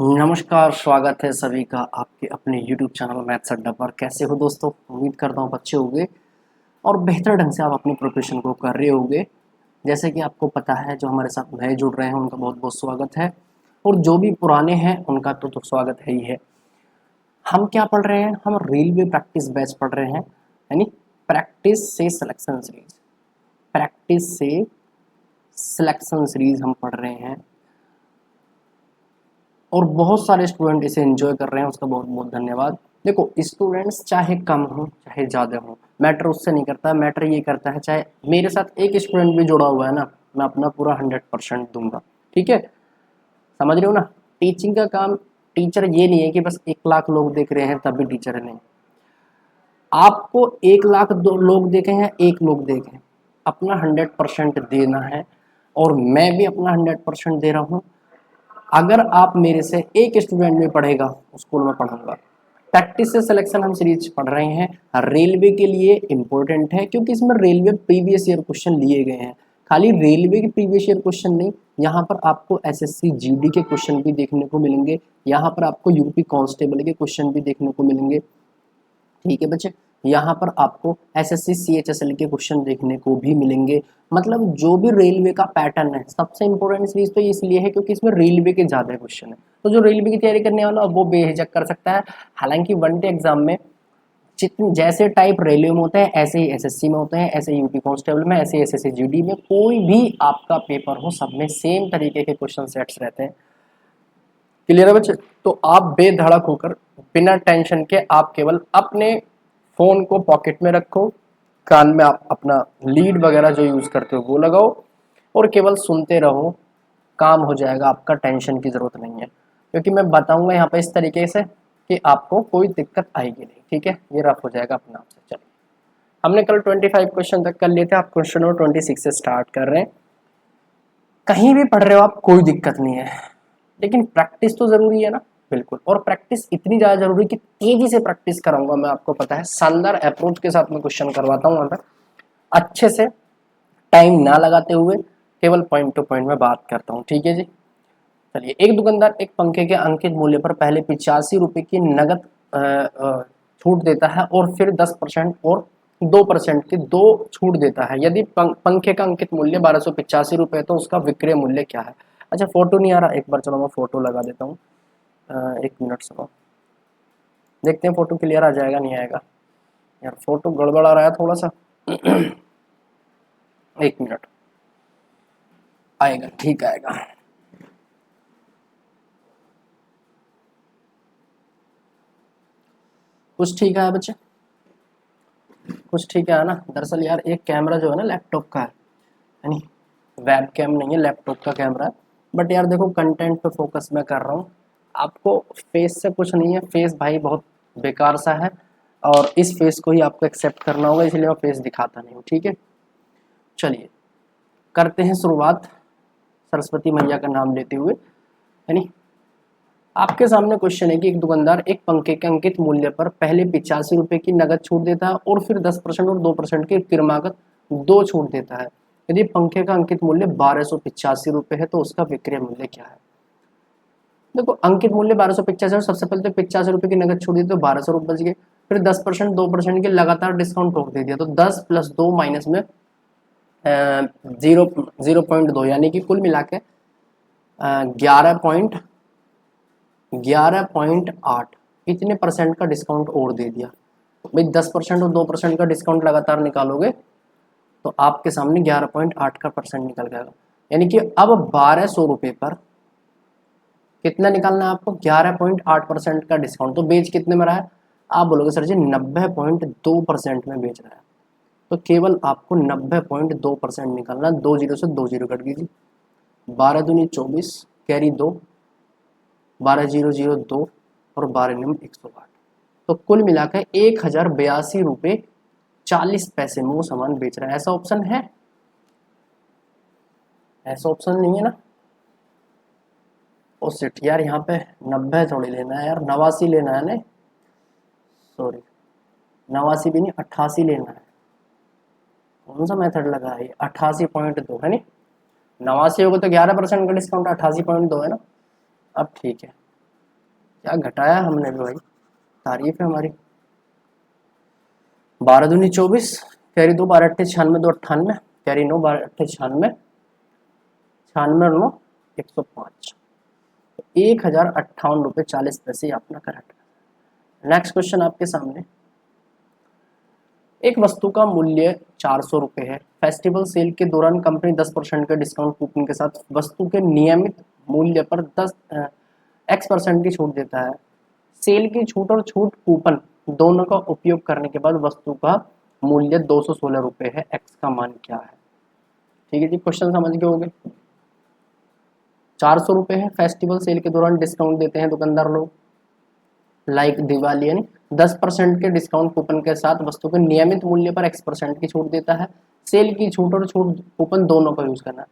नमस्कार, स्वागत है सभी का आपके अपने YouTube चैनल मैथ्स अड्डा पर। कैसे हो दोस्तों? उम्मीद करता हूँ अच्छे होंगे और बेहतर ढंग से आप अपनी प्रिपरेशन को कर रहे होंगे। जैसे कि आपको पता है, जो हमारे साथ नए जुड़ रहे हैं उनका बहुत बहुत स्वागत है और जो भी पुराने हैं उनका तो स्वागत है ही है। हम क्या पढ़ रहे हैं? हम रेलवे प्रैक्टिस बैच पढ़ रहे हैं, यानी प्रैक्टिस से सिलेक्शन सीरीज। प्रैक्टिस से सिलेक्शन सीरीज हम पढ़ रहे हैं और बहुत सारे स्टूडेंट इसे एंजॉय कर रहे हैं, उसका बहुत बहुत धन्यवाद। देखो, स्टूडेंट्स चाहे कम हो चाहे ज़्यादा हो, मैटर उससे नहीं करता। मैटर ये करता है, चाहे मेरे साथ एक स्टूडेंट भी जुड़ा हुआ है ना, मैं अपना पूरा 100% दूंगा। ठीक है, समझ रहे हो ना? टीचिंग का काम, टीचर ये नहीं है कि बस 1 लाख लोग देख रहे हैं तभी टीचर है, नहीं। आपको 1 लाख लोग देखे हैं, एक लोग देखे, अपना 100% देना है और मैं भी अपना 100% दे रहा हूँ। अगर आप मेरे से एक स्टूडेंट भी पढ़ेगा, स्कूल में पढ़ाऊंगा। प्रैक्टिस से सिलेक्शन हम सीरीज पढ़ रहे हैं, रेलवे के लिए इम्पोर्टेंट है क्योंकि इसमें रेलवे प्रीवियस ईयर क्वेश्चन लिए गए हैं। खाली रेलवे के प्रीवियस ईयर क्वेश्चन नहीं, यहाँ पर आपको एसएससी जीडी के क्वेश्चन भी देखने को मिलेंगे, यहाँ पर आपको यूपी कांस्टेबल के क्वेश्चन भी देखने को मिलेंगे। ठीक है बच्चे, यहाँ पर आपको एसएससी सीएचएसएल के क्वेश्चन देखने को भी मिलेंगे। मतलब जो भी रेलवे का पैटर्न है, सबसे इंपॉर्टेंट सीरीज तो इसलिए है क्योंकि इसमें रेलवे के ज़्यादा क्वेश्चन है। तो जो रेलवे की तैयारी करने वाला वो बेहिचक कर सकता है। हालांकि वनडे एग्जाम में जितने जैसे टाइप रेलवे में होते हैं, ऐसे ही एसएससी में होते हैं, ऐसे यूपी कांस्टेबल में, ऐसे एसएससी जीडी में, कोई भी आपका पेपर हो, सब में सेम तरीके के क्वेश्चन सेट्स रहते हैं। क्लियर है बच्चे? तो आप बेधड़क होकर, बिना टेंशन के, आप केवल अपने फोन को पॉकेट में रखो, कान में आप अपना लीड वगैरह जो यूज करते हो वो लगाओ और केवल सुनते रहो, काम हो जाएगा आपका। टेंशन की जरूरत नहीं है क्योंकि मैं बताऊंगा यहाँ पे इस तरीके से कि आपको कोई दिक्कत आएगी नहीं। ठीक है, ये रफ हो जाएगा अपने आप से। चलिए, हमने कल 25 क्वेश्चन तक कर लिए थे, आप क्वेश्चन नंबर 26 से स्टार्ट कर रहे हैं। कहीं भी पढ़ रहे हो आप, कोई दिक्कत नहीं है, लेकिन प्रैक्टिस तो जरूरी है ना। बिल्कुल, और प्रैक्टिस इतनी ज्यादा जरूरी कि तेजी से प्रैक्टिस कराऊंगा मैं, आपको पता है। शानदार अप्रोच के साथ मैं क्वेश्चन करवाता हूँ वहां पर, अच्छे से, टाइम ना लगाते हुए, केवल पॉइंट टू पॉइंट में बात करता हूँ। ठीक है जी, चलिए। एक दुकानदार एक पंखे के अंकित मूल्य पर पहले 85 रुपए की नगद छूट देता है और फिर 10% और 2% की दो छूट देता है। यदि पंखे का अंकित मूल्य 1285 रुपए, तो उसका विक्रय मूल्य क्या है? अच्छा, फोटो नहीं आ रहा, एक बार चलो मैं फोटो लगा देता हूँ। 1 मिनट सुनो, देखते हैं फोटो क्लियर आ जाएगा नहीं आएगा। यार फोटो गड़बड़ आ रहा है थोड़ा सा। 1 मिनट, आएगा, ठीक आएगा। कुछ ठीक है बच्चे, कुछ ठीक है ना? दरअसल यार, एक कैमरा जो है ना लैपटॉप का है, यानी वेब कैम नहीं है, लैपटॉप का कैमरा है। बट यार देखो, कंटेंट पे फोकस मैं कर रहा हूँ। आपको फेस से कुछ नहीं है, फेस भाई बहुत बेकार सा है और इस फेस को ही आपको एक्सेप्ट करना होगा, इसलिए मैं फेस दिखाता नहीं हूँ। ठीक है, चलिए करते हैं शुरुआत सरस्वती मैया का नाम लेते हुए। यानी आपके सामने क्वेश्चन है कि एक दुकानदार एक पंखे के अंकित मूल्य पर पहले 85 रुपए की नगद छूट देता है और फिर 10% और 2% की क्रमागत दो छूट देता है। यदि पंखे का अंकित मूल्य 1285 रुपए है, तो उसका विक्रय मूल्य क्या है? देखो, अंकित मूल्य 1285, सबसे पहले तो 85 रुपए की नगद छूट दी तो 1200 रुपए बच गए, फिर 10% 2% के लगातार डिस्काउंट ठोक दे दिया, तो 10 + 2 माइनस में 0.2, यानी कि कुल मिला के 11.8 कितने परसेंट का डिस्काउंट और दे दिया भाई। 10% और 2% का डिस्काउंट लगातार निकालोगे तो आपके सामने 11.8 का परसेंट निकल जाएगा। यानी कि अब 1200 रुपए पर कितना निकालना है आपको? 11.8% का डिस्काउंट। तो बेच कितने में रहा है? आप बोलोगे सर जी 90.2% में बेच रहा है, तो केवल आपको 90.2% निकालना। 2 जीरो से 2 जीरो कट कीजिए, 12 दूनी 24, कैरी 2, 12,002 और 12 108। तो कुल मिलाकर 1082 रुपये 40 पैसे में वो सामान बेच रहा है। ऐसा ऑप्शन है? ऐसा ऑप्शन नहीं है ना। ओ सिट यार, यहाँ पे 90 थोड़ी लेना है यार, 89 लेना है ना। सॉरी, 89 भी नहीं, 88 लेना है। कौन सा मेथड लगा है? 88.2 है नहीं, 89 होगा तो 11% का डिस्काउंट 88.2 है ना। अब ठीक है, क्या घटाया हमने भी भाई, तारीफ है हमारी। 12 दूनी 24, कैरी 2 12 अट्ठे 96 2 98, कैरी 9 12 अट्ठे 96, 96 और 9 105, 1058 रुपये 40 पैसे अपना करेक्ट। नेक्स्ट क्वेश्चन आपके सामने, एक वस्तु का मूल्य 400 रुपये है। फेस्टिवल सेल के दौरान कंपनी 10% के डिस्काउंट कूपन के साथ वस्तु के नियमित मूल्य पर 10x% की छूट देता है। सेल की छूट और छूट कूपन दोनों का उपयोग करने के बाद वस्तु का मूल्य 216 रुपये है, एक्स का मान क्या है? ठीक है जी, क्वेश्चन समझ गए होंगे। 400 रुपये है, फेस्टिवल सेल के दौरान डिस्काउंट देते हैं दुकानदार लोग, लाइक दिवाली, यानी 10% के डिस्काउंट कूपन के साथ वस्तु के नियमित मूल्य पर x% की छूट देता है। सेल की छूट और छूट कूपन दोनों का यूज करना।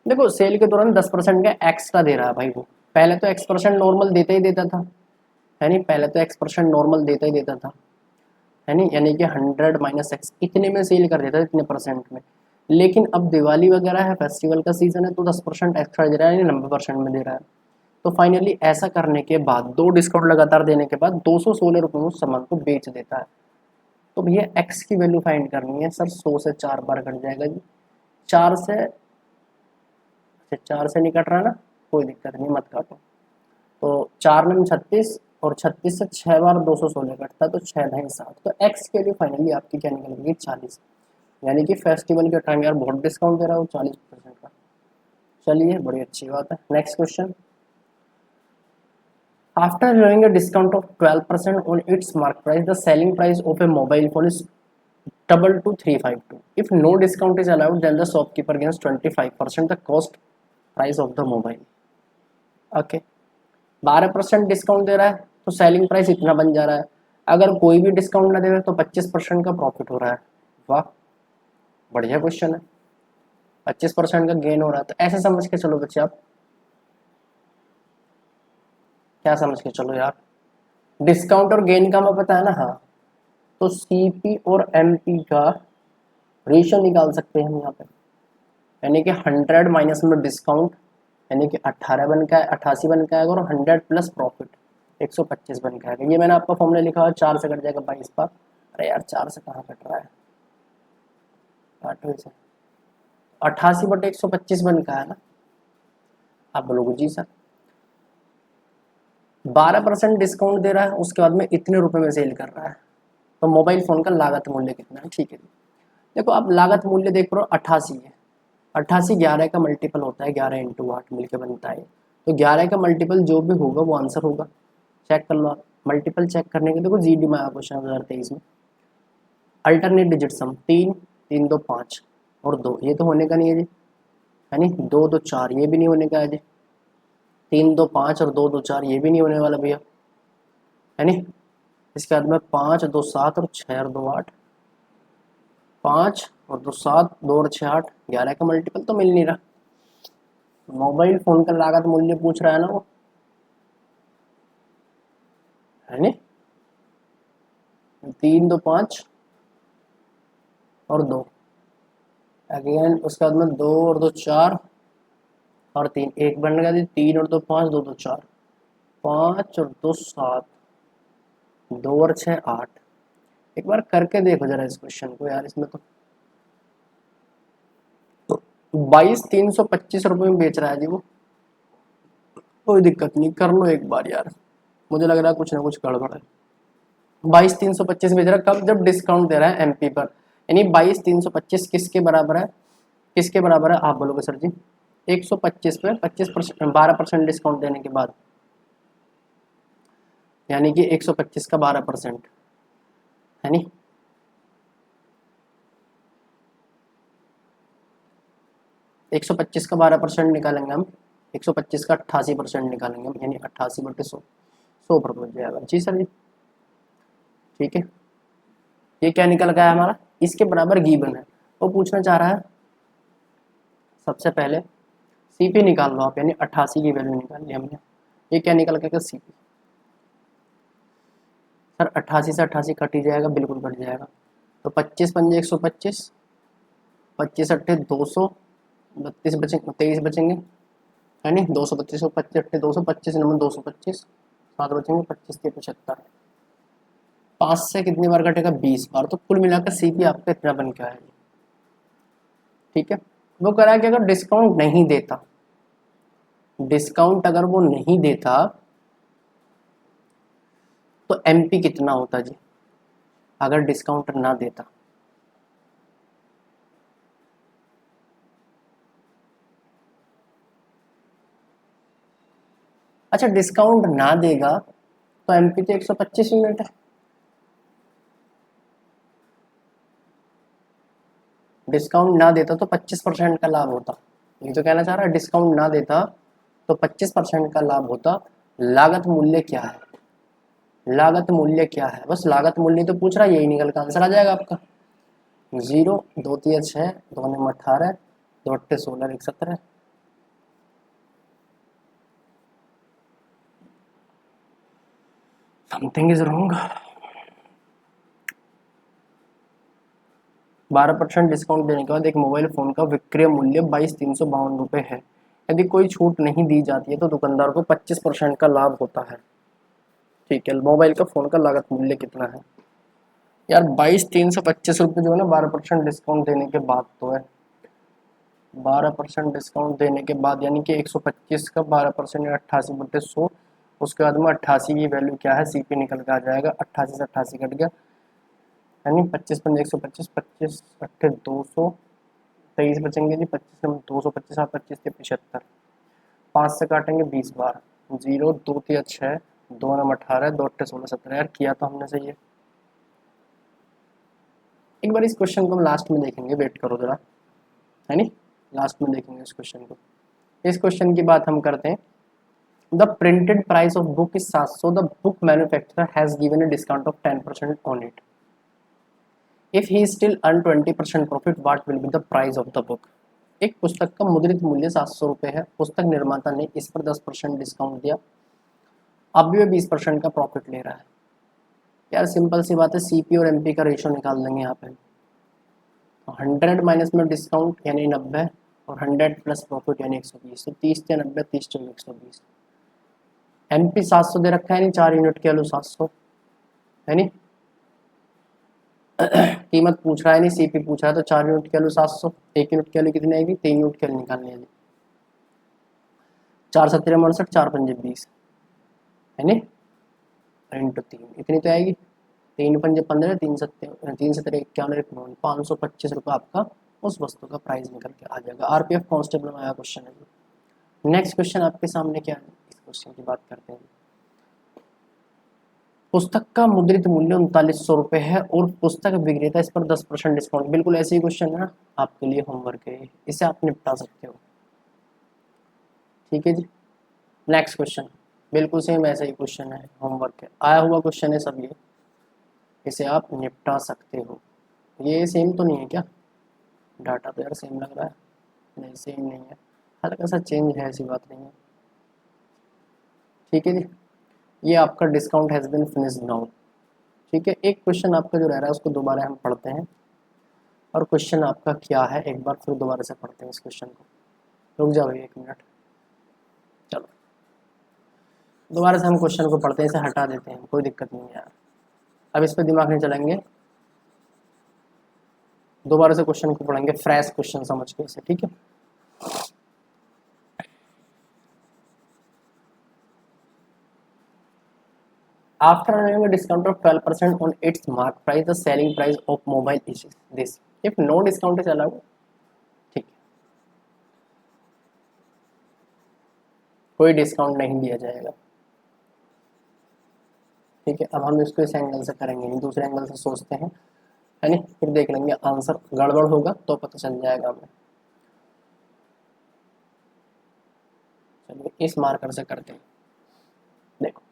देखो सेल के दौरान 10% का एक्स्ट्रा दे रहा है भाई, वो पहले तो x% नॉर्मल देता ही देता था, है नहीं, पहले तो x% नॉर्मल देता ही देता था, है नहीं, यानी कि 100 माइनस एक्स इतने में सेल कर देता है, इतने परसेंट में। लेकिन अब दिवाली वगैरह है, फेस्टिवल का सीजन है, तो 10% एक्स्ट्रा दे रहा है, यानी 90% में दे रहा है। तो फाइनली ऐसा करने के बाद, 2 डिस्काउंट लगातार देने के बाद 216 रुपये में उस सामान को बेच देता है। तो भैया एक्स की वैल्यू फाइंड करनी है सर। 100 से 4 बार कट जाएगा जी, 4 से, अच्छा 4 से नहीं कट रहा ना, कोई दिक्कत नहीं, मत काटो। तो 4 नम 36 और 36 से 6 बार 216 कटता है, तो 6 नहीं 7। तो एक्स के लिए फाइनली आपकी क्या निकल गई? 40। यानी कि फेस्टिवल के टाइम यार बहुत डिस्काउंट दे रहा है वो 40% का। चलिए बड़ी अच्छी बात है। Next question, after allowing a discount of 12% on its market price, the selling price of a mobile phone is doubled to 352. If no discount is allowed, then the shopkeeper gains 25% the cost price of the mobile. Okay, 12% discount दे रहा है तो selling price इतना बन जा रहा है। अगर कोई भी डिस्काउंट ना दे रहा तो 25% का प्रॉफिट हो रहा है। वाह, बढ़िया क्वेश्चन है। 25% का गेन हो रहा है, तो ऐसे समझ के चलो बच्चे आप, क्या समझ के चलो यार, डिस्काउंट और गेन का हमें पता है ना। हाँ, तो सीपी और एमपी का रेशियो निकाल सकते हैं हम यहाँ पे, यानी कि 100 माइनस में डिस्काउंट, यानी कि 18 बन का 88 बन का आएगा, और 100 प्लस प्रॉफिट 125 बन का आएगा। ये मैंने आपका फॉर्मूला लिखा हुआ, 4 से कट जाएगा 22 बार। अरे यार 4 से कहाँ कट रहा है, 8 से 88/125 बन का है ना। आप बोलोगे जी सर 12% डिस्काउंट दे रहा है, उसके बाद में इतने रुपए में सेल कर रहा है, तो मोबाइल फोन का लागत मूल्य कितना है? ठीक है, देखो आप लागत मूल्य देख रहे हो 88 है, 88 11 का मल्टीपल होता है, 11 इंटू 8 मिलकर बनता है। तो 11 का मल्टीपल जो भी होगा वो आंसर होगा। चेक कर लो आप, मल्टीपल चेक करने के, देखो जीडी में आया क्वेश्चन 2023 में, अल्टरनेट डिजिट सम 3 3 2 5 और 2, ये तो होने का नहीं है जी, है नहीं, 2 2 4 ये भी नहीं होने का है जी, 3 2 5 और 2 2 4 ये भी नहीं होने वाला भैया, है नहीं। इसके बाद में 5 2 7 और 6 और 2 8, 5 और 2 7 2 और 6 8, 11 का मल्टीपल तो मिल नहीं रहा। मोबाइल फोन का लागत मूल्य पूछ रहा है ना वो, है नहीं, 3 2 5 और 2, अगेन उसके बाद में 2 और 2 4 और 3, एक बन गया 3 और 2 5 2 2 4, 5 और 2 7, 2 और 6 8। एक बार करके देखो जरा इस क्वेश्चन को यार, इसमें तो 22 325 रुपये में बेच रहा है जी वो। कोई दिक्कत नहीं, कर लो एक बार यार, मुझे लग रहा है कुछ ना कुछ गड़बड़ है। 22 325 बेच रहा है, कब? जब डिस्काउंट दे रहा है एमपी पर, यानी 22 325 किसके बराबर है? किसके बराबर है आप बोलोगे सर जी? 125 पे 25% 12% डिस्काउंट देने के बाद, यानी कि 125 का 12%, है नहीं। एक 125 का 12% निकालेंगे हम, 125 का 88% निकालेंगे हम, यानी 88/100, 100 पर पहुंच जाएगा जी सर जी। ठीक है, ये क्या निकल गया हमारा? इसके बराबर गिवन है। वो पूछना चाह रहा है सबसे पहले सीपी निकाल लो आप, यानी 88 की वैल्यू निकाल ली हमने। ये क्या निकल गया सीपी? सर 88 से 88 कट ही जाएगा, बिल्कुल कट जाएगा। तो 25 पंजे 125, 25 अट्ठे 200, 32 बचेंगे, 23 बचेंगे, है नहीं, 225 को 25 अट्ठे 225 नंबर 225, सात बचेंगे, 25 के 75, 5 से कितनी बार कटेगा, 20 बार, तो कुल मिलाकर सीपी आपका इतना बन के आएगा। ठीक है, वो कह रहा है कि अगर डिस्काउंट नहीं देता, डिस्काउंट अगर वो नहीं देता तो एमपी कितना होता जी, अगर डिस्काउंट ना देता। अच्छा, डिस्काउंट ना देगा तो एमपी तो 125 यूनिट है। डिस्काउंट ना देता तो 25% का लाभ होता, ये तो कहना चाह रहा है डिस्काउंट ना देता तो 25% का लाभ होता। लागत मूल्य क्या है, लागत मूल्य क्या है, बस लागत मूल्य तो पूछ रहा है, यही निकल का आंसर आ जाएगा आपका। 0, 2 3 6, 2 9 18, 2 8 16, 1 17। Something is wrong. 12% डिस्काउंट देने के बाद एक मोबाइल फोन का विक्रय मूल्य 22,352 रुपये है। यदि कोई छूट नहीं दी जाती है तो दुकानदार को 25% का लाभ होता है। ठीक है, मोबाइल का फोन का लागत मूल्य कितना है यार, 22,325 रुपये जो है ना, 12% डिस्काउंट देने के बाद तो है, 12% डिस्काउंट देने के बाद यानी कि 125 का 12% 88/100, उसके बाद में 88 की वैल्यू क्या है, सीपी निकल के आ जाएगा, 88 से 88 कट गया, यानी 25 × 125, 25 अट्ठे 200, 23 बचेंगे जी, 25 225, 7 25 के 75, 5 से काटेंगे 20 बार, 0 2 3 6, 2 9 18, 2 8 16 17। यार किया तो हमने सही है। एक बार इस क्वेश्चन को हम लास्ट में देखेंगे, वेट करो जरा, है नी, लास्ट में देखेंगे इस क्वेश्चन को। इस क्वेश्चन की बात हम करते हैं। The printed price of book is 700, the book manufacturer has given a discount of 10% on it, if he still earn 20% profit, what will be the price of the book. एक पुस्तक का मुद्रित मूल्य 700 रुपये है, पुस्तक निर्माता ने इस पर 10% डिस्काउंट दिया, अब भी वह 20% का प्रॉफिट ले रहा है। यार सिंपल सी बात है, सीपी और एमपी का रेशो निकाल देंगे यहाँ पे। 100 माइनस में डिस्काउंट यानी 90, और 100 प्लस प्रॉफिट यानी 120, तो 30 से 90, 30 चौके 120। एमपी 700 दे रखा है, यानी 4 यूनिट के आलू 700, है नी, कीमत पूछ रहा है नहीं, सीपी पूछ रहा है, तो 4 यूनिट के आलू 700, 1 यूनिट के आलू कितनी आएगी, 3 यूनिट के आलू निकालनी है। 4 7 62, 4 5 20, है नी, इंटू 3 इतनी तो आएगी, 3 5 15, 3 7 3 7 51, 525 रुपये आपका उस वस्तु का प्राइस निकल के आ जाएगा। आरपीएफ कांस्टेबल में आया क्वेश्चन है। नेक्स्ट क्वेश्चन आपके सामने क्या है, इस क्वेश्चन की बात करते हैं। पुस्तक का मुद्रित मूल्य 3900 रुपये है और पुस्तक विक्रेता इस पर 10% डिस्काउंट, बिल्कुल ऐसे ही क्वेश्चन है ना, आपके लिए होमवर्क है, इसे आप निपटा सकते हो। ठीक है जी, नेक्स्ट क्वेश्चन बिल्कुल सेम ऐसा ही क्वेश्चन है, होमवर्क है, आया हुआ क्वेश्चन है सब ये, इसे आप निपटा सकते हो। ये सेम तो नहीं है क्या, डाटा तो यार सेम लग रहा है, नहीं सेम नहीं है, हल्का सा चेंज है, ऐसी बात नहीं है। ठीक है जी, ये आपका discount has been finished now. ठीक है, एक क्वेश्चन आपका जो रह रहा है उसको दोबारा हम पढ़ते हैं, और क्वेश्चन आपका क्या है एक बार फिर दोबारा से पढ़ते हैं इस क्वेश्चन को। रुक जाओ 1 मिनट, चलो दोबारा से हम क्वेश्चन को पढ़ते हैं, इसे हटा देते हैं, कोई दिक्कत नहीं है यार, अब इस पर दिमाग नहीं चलेंगे, दोबारा से क्वेश्चन को पढ़ेंगे फ्रेश क्वेश्चन समझ के इसे। ठीक है, after having a discount of 12% on its mark price, the selling price of mobile is this, if no discount is allowed। ठीक है, कोई डिस्काउंट नहीं दिया जाएगा। ठीक है, अब हम इसको इस एंगल से करेंगे नहीं, दूसरे एंगल से सोचते हैं, है नहीं, फिर देख लेंगे आंसर गड़बड़ होगा तो पता चल जाएगा हमें। चलिए इस मार्कर से करते हैं। देखो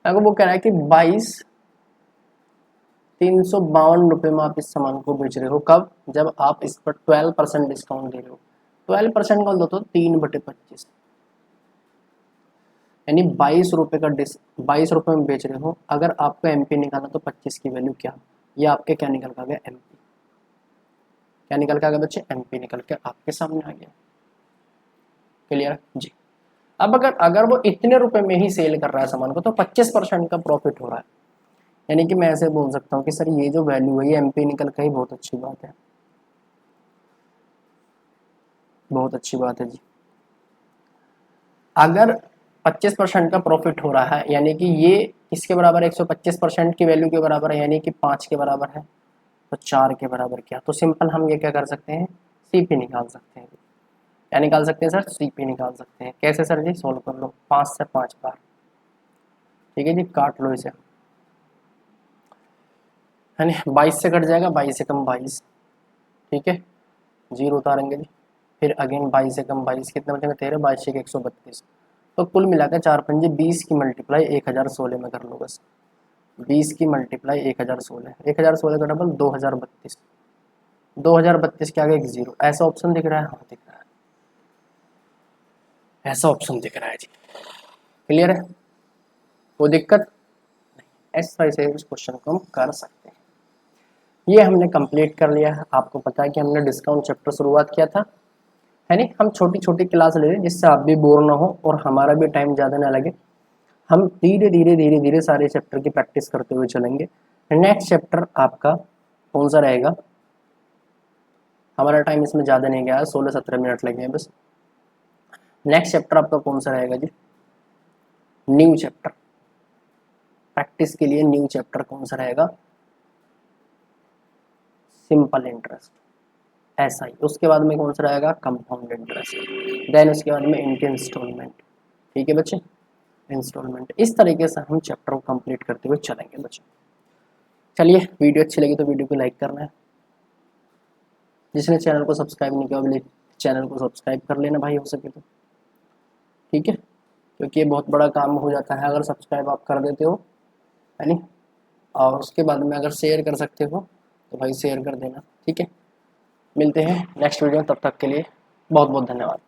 अगर वो कह रहा है कि 22,352 में आप इस सामान को बेच रहे हो, कब, जब आप इस पर 12% डिस्काउंट दे रहे हो। 12% का तो 3/25, यानी 22 रुपये का 22 रुपये में बेच रहे हो, अगर आपको एमपी निकालना तो 25 की वैल्यू क्या, ये आपके क्या निकल कर गया, एमपी, क्या निकल के आ गया बच्चे, एमपी निकल के आपके सामने आ गया। क्लियर जी। अब अगर अगर वो इतने रुपए में ही सेल कर रहा है सामान को तो 25% का प्रॉफिट हो रहा है। यानी कि मैं ऐसे बोल सकता हूँ कि सर ये जो वैल्यू है ये एमपी निकल का ही बहुत अच्छी बात है, बहुत अच्छी बात है जी। अगर 25% का प्रॉफिट हो रहा है यानी कि ये किसके बराबर है, 125% की वैल्यू के बराबर है, यानी कि 5 के बराबर है, तो 4 के बराबर क्या, तो सिंपल हम ये क्या कर सकते हैं, सीपी निकाल सकते हैं। क्या निकाल सकते हैं सर, सीपी निकाल सकते हैं। कैसे सर जी, सोल्व कर लो 5 से 5 बार, ठीक है जी, काट लो इसे, है ना, 22 से कट जाएगा, 22 से कम 22, ठीक है, जीरो उतारेंगे जी, फिर अगेन 22 से कम 22, कितना बचेगा 13, 22 से 132, तो कुल मिलाकर 4 पंजे 20 की मल्टीप्लाई 1016 में कर लो बस, 20 की मल्टीप्लाई 1016, 1016 का डबल 2032, 2032 के आगे एक जीरो, ऐसा ऑप्शन दिख रहा है, हाँ दिख रहा है, ऐसा ऑप्शन दिख रहा है जी, क्लियर है, कोई दिक्कत नहीं, ऐसा ऐसे इस क्वेश्चन को हम कर सकते हैं। ये हमने कंप्लीट कर लिया है। आपको पता है कि हमने डिस्काउंट चैप्टर शुरुआत किया था, है नहीं, हम छोटी छोटी क्लास ले रहे हैं जिससे आप भी बोर ना हो और हमारा भी टाइम ज़्यादा ना लगे। हम धीरे धीरे धीरे धीरे सारे चैप्टर की प्रैक्टिस करते हुए चलेंगे। नेक्स्ट चैप्टर आपका कौन सा रहेगा, हमारा टाइम इसमें ज़्यादा नहीं गया है, 16-17 मिनट लगे हैं बस। नेक्स्ट चैप्टर आपका कौन सा रहेगा जी, न्यू चैप्टर, प्रैक्टिस के लिए न्यू चैप्टर कौन सा रहेगा, सिंपल इंटरेस्ट, ऐसा ही। उसके बाद में कौन सा रहेगा, कंपाउंड इंटरेस्ट, देन उसके बाद में इनके इंस्टॉलमेंट, ठीक है बच्चे, इंस्टॉलमेंट। इस तरीके से हम चैप्टर को कंप्लीट करते हुए चलेंगे बच्चे। चलिए, वीडियो अच्छी लगी तो वीडियो को लाइक करना है, जिसने चैनल को सब्सक्राइब नहीं किया प्लीज चैनल को सब्सक्राइब कर लेना भाई, हो सके तो, ठीक है, क्योंकि ये बहुत बड़ा काम हो जाता है अगर सब्सक्राइब आप कर देते हो, है नहीं, और उसके बाद में अगर शेयर कर सकते हो तो भाई शेयर कर देना, ठीक है। मिलते हैं नेक्स्ट वीडियो, तब तक के लिए बहुत बहुत धन्यवाद।